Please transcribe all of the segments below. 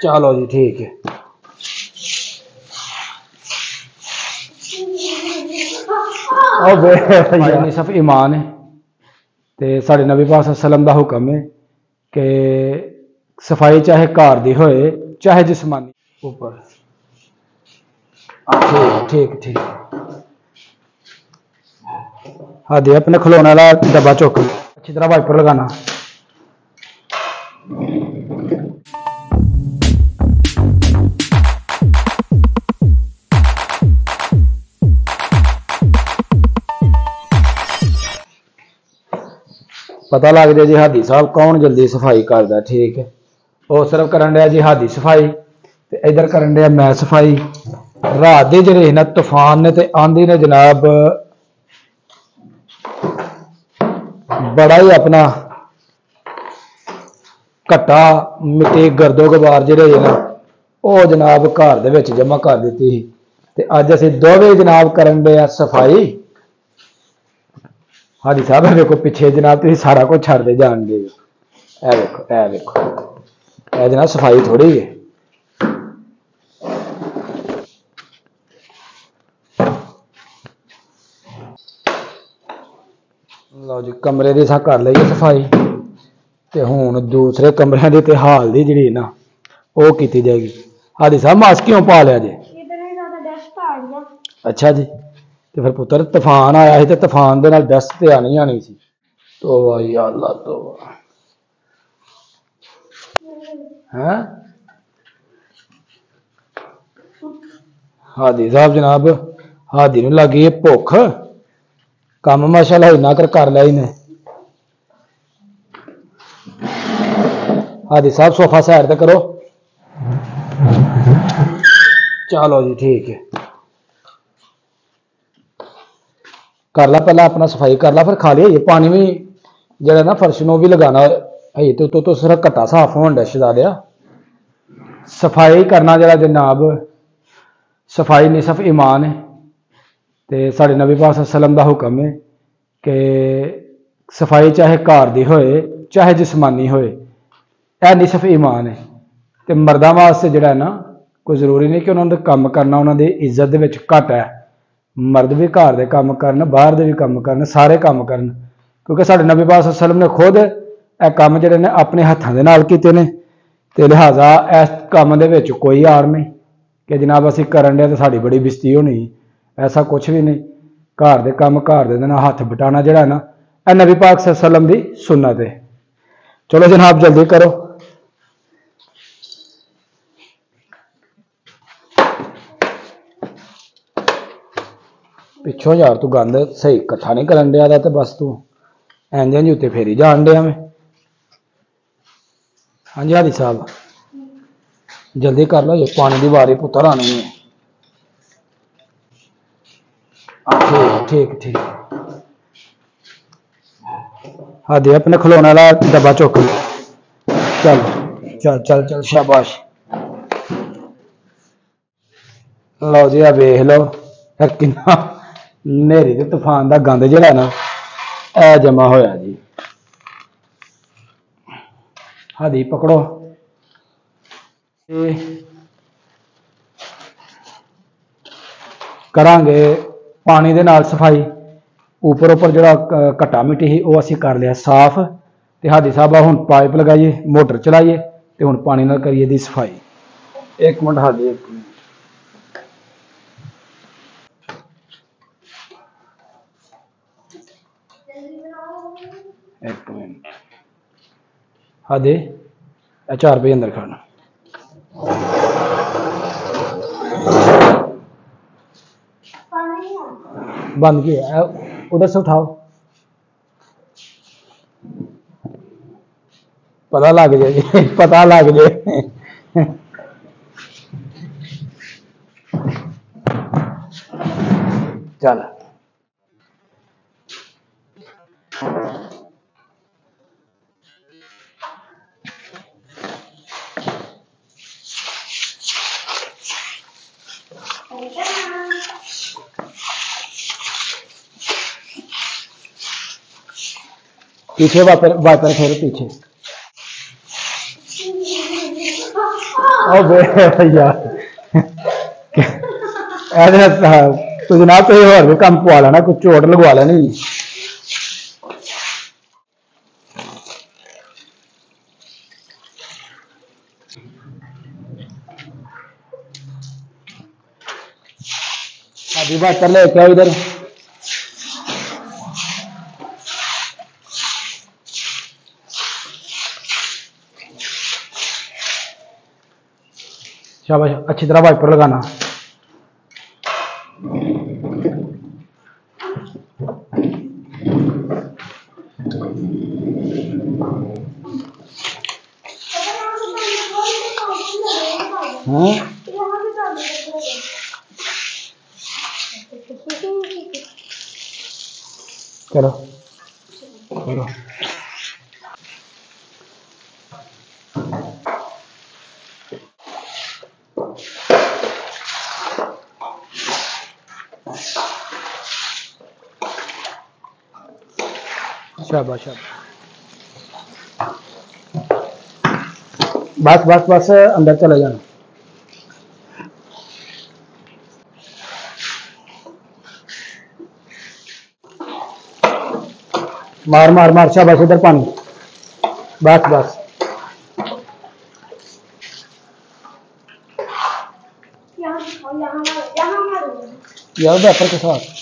चलो जी ठीक है। सिर्फ ईमान है ते साढ़े नबी पाक सल्लम दा हुक्म है कि सफाई चाहे घर दी होए चाहे जिस्मानी। ऊपर ठीक ठीक ठीक। हाँ दे अपने खिलौने वाला डब्बा चुक अच्छी तरह वाइपर लगाना। पता लग जाए जी हादी साहब कौन जल्दी सफाई करता। ठीक है वो सिर्फ करन दिया जी हादी सफाई ते इधर करन दिया मैं सफाई। रात के ਜਿਹੜੇ ना तूफान ने ते आंधी ने जनाब बड़ा ही अपना घट्टा मिट्टी गर्दो गुबार ਜਿਹੜੇ ना वो जनाब घर दे विच जमा कर दी थी ते अज असीं दोवें जनाब करन दे सफाई। हाजी साहब देखो पिछे जनाब तुसीं सारा कुछ छड्डदे जाण दे। ए देखो ए जनाब सफाई थोड़ी है। लो जी कमरे की असां कर लईए सफाई ते हुण दूसरे कमरिਆਂ ਦੀ ते हाल दी जिहड़ी ना वो कीती जाएगी। हाजी साहब मास्क क्यों पा लिया जी? अच्छा जी तो फिर पुत्र तूफान आया ही तो तूफान दे नाल डस्ट ते आनी सी। तो या अल्लाह तो हैं हादी साहब जनाब हादी नूं लगी है भुख काम माशाअल्लाह इन्ना कर लिया इन्हें। हादी साहब सोफा साइड ते करो। चलो जी ठीक है कर ला पहला अपना सफाई कर ला फिर खा लिया। पानी भी जरा ना फर्श में भी लगाना है तो सिर्फ घट्टा साफ होने डा शहजादिया। सफाई करना जरा जनाब सफाई निसफ ईमान है ते साढ़े नबी पाक सल्लम दा हुक्म है कि सफाई चाहे घर दी होए चाहे जिस्मानी होए यह निसफ ईमान है। तो मर्दां वास्ते जिहड़ा है ना कोई जरूरी नहीं कि उन्होंने काम करना उन्होंने इज्जत दे विच घट है। मर्द भी घर दे काम करन बाहर दे भी काम करन सारे काम करन क्योंकि साढ़े नबी पाक सल्लम ने खुद यह काम जिहड़े ने अपने हत्थां दे नाल कीते ने ते लिहाजा इस काम दे विच कोई आड़ नहीं कि जनाब असीं करन दे ते साडी बड़ी बेइज्जती होनी। ऐसा कुछ भी नहीं। घर दे काम घर दे नाल हत्थ बटाना जिहड़ा ना यह नबी पाक सल्लम दी सुन्नत है। चलो जनाब जल्दी करो। पिछों यार तू गंद सही इकट्ठा नहीं करन दिया तो बस तू इंज इंज उत्ते फेरी जान दिया मैं। हाँ जी हादी साहब जल्दी कर लो ये पानी की बारी पुत्र आनी है। ठीक ठीक ठीक। हाँ दे अपने खिलौने वाला डब्बा चुक चल चल चल चल शाबाश। लो जी वेख लो कितना नेरी ते तूफान का गंद जिहड़ा ना ए जमा होया जी। हादी पकड़ो करांगे पानी दे नाल सफाई। उपर उपर जिहड़ा घट्टा मिट्टी ही वो असीं कर लिया साफ ते हादी साहब हुण पाइप लगाइए मोटर चलाइए ते हुण पानी नाल करिए दी सफाई। एक मिनट हादी एक मिनट एक मिनट हादी 4 रुपये अंदर खाना बंद किया उधर से उठाओ। पता लग जाए पता लग जाए। चल पीछे वाइपर वाइपर फेरो पीछे ओ बे यार ऐसे तो जनाब तो और भी काम पवा लेना, कुछ चोट लगवा लेनी। अभी बात कर ले क्या इधर। शाबाश, अच्छी तरह वाइपर लगाना। चलो करो। शाबाश बस बस बस अंदर चले जाना। मार मार मार, शाबाश, इधर पानी, बस बस। यार वेपर के साथ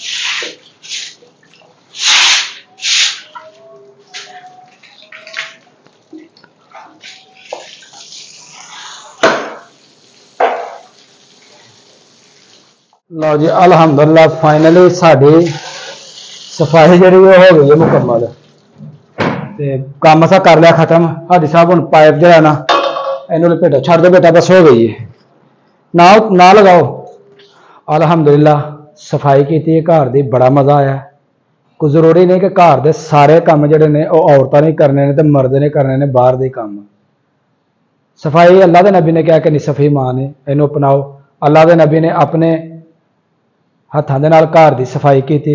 लो जी, अल्हम्दुलिल्लाह फाइनली साड़ी सफाई जी हो गई है मुकम्मल। ते काम असा कर लिया खत्म। हाजी साहब हम पाइप जो है ना इन्हों लपेटो, छड़ दो बेटा, बस हो गई है, ना लगाओ। अल्हम्दुलिल्लाह सफाई की थी घर दी, बड़ा मजा आया। कोई जरूरी नहीं कि घर दे सारे काम जिहड़े ने औरतां ने करने ने ते मर्द ने करने ने, बाहर दे काम। सफाई अल्लाह के नबी ने कहा कि निसफी मान है, इन्हू अपनाओ। अल्लाह के नबी ने अपने हत्थों के नाल घर की सफाई की थी,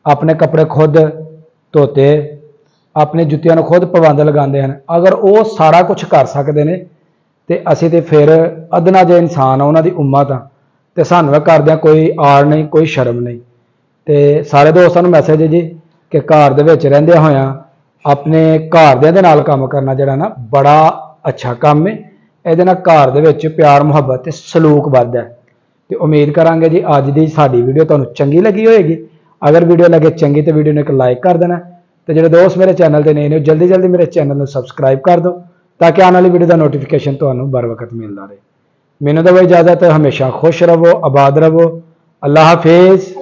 अपने कपड़े खुद धोते, अपनी जुत्तियां खुद पाबंद लगाते हैं। अगर वो सारा कुछ कर सकते हैं तो असी तो फिर अदना जो इंसान उन्हों की उम्मत हाँ, तो सानू करदे कोई आड़ नहीं, कोई शर्म नहीं। तो सारे दोस्तों को मैसेज है जी कि घर दे विच रहिंदे होया अपने घर दे नाल काम करना जिहड़ा ना बड़ा अच्छा काम है। इहदे नाल घर दे विच प्यार मुहब्बत ते सलूक वधदा है। तो उम्मीद करांगे जी अज की साडी वीडियो तुहानू चंगी लगी होएगी। अगर वीडियो लगे चंगी तो वीडियो ने एक लाइक कर देना। तो जो दोस्त मेरे चैनल पर नहीं ने जल्दी जल्दी मेरे चैनल को सबसक्राइब कर दो ताकि आने वाली वीडियो का नोटिफिकेशन तुहानू बर वक्त मिलता रहे। मैनू दो इजाजत, हमेशा खुश रहो, आबाद रहो। अल्लाह हाफिज़।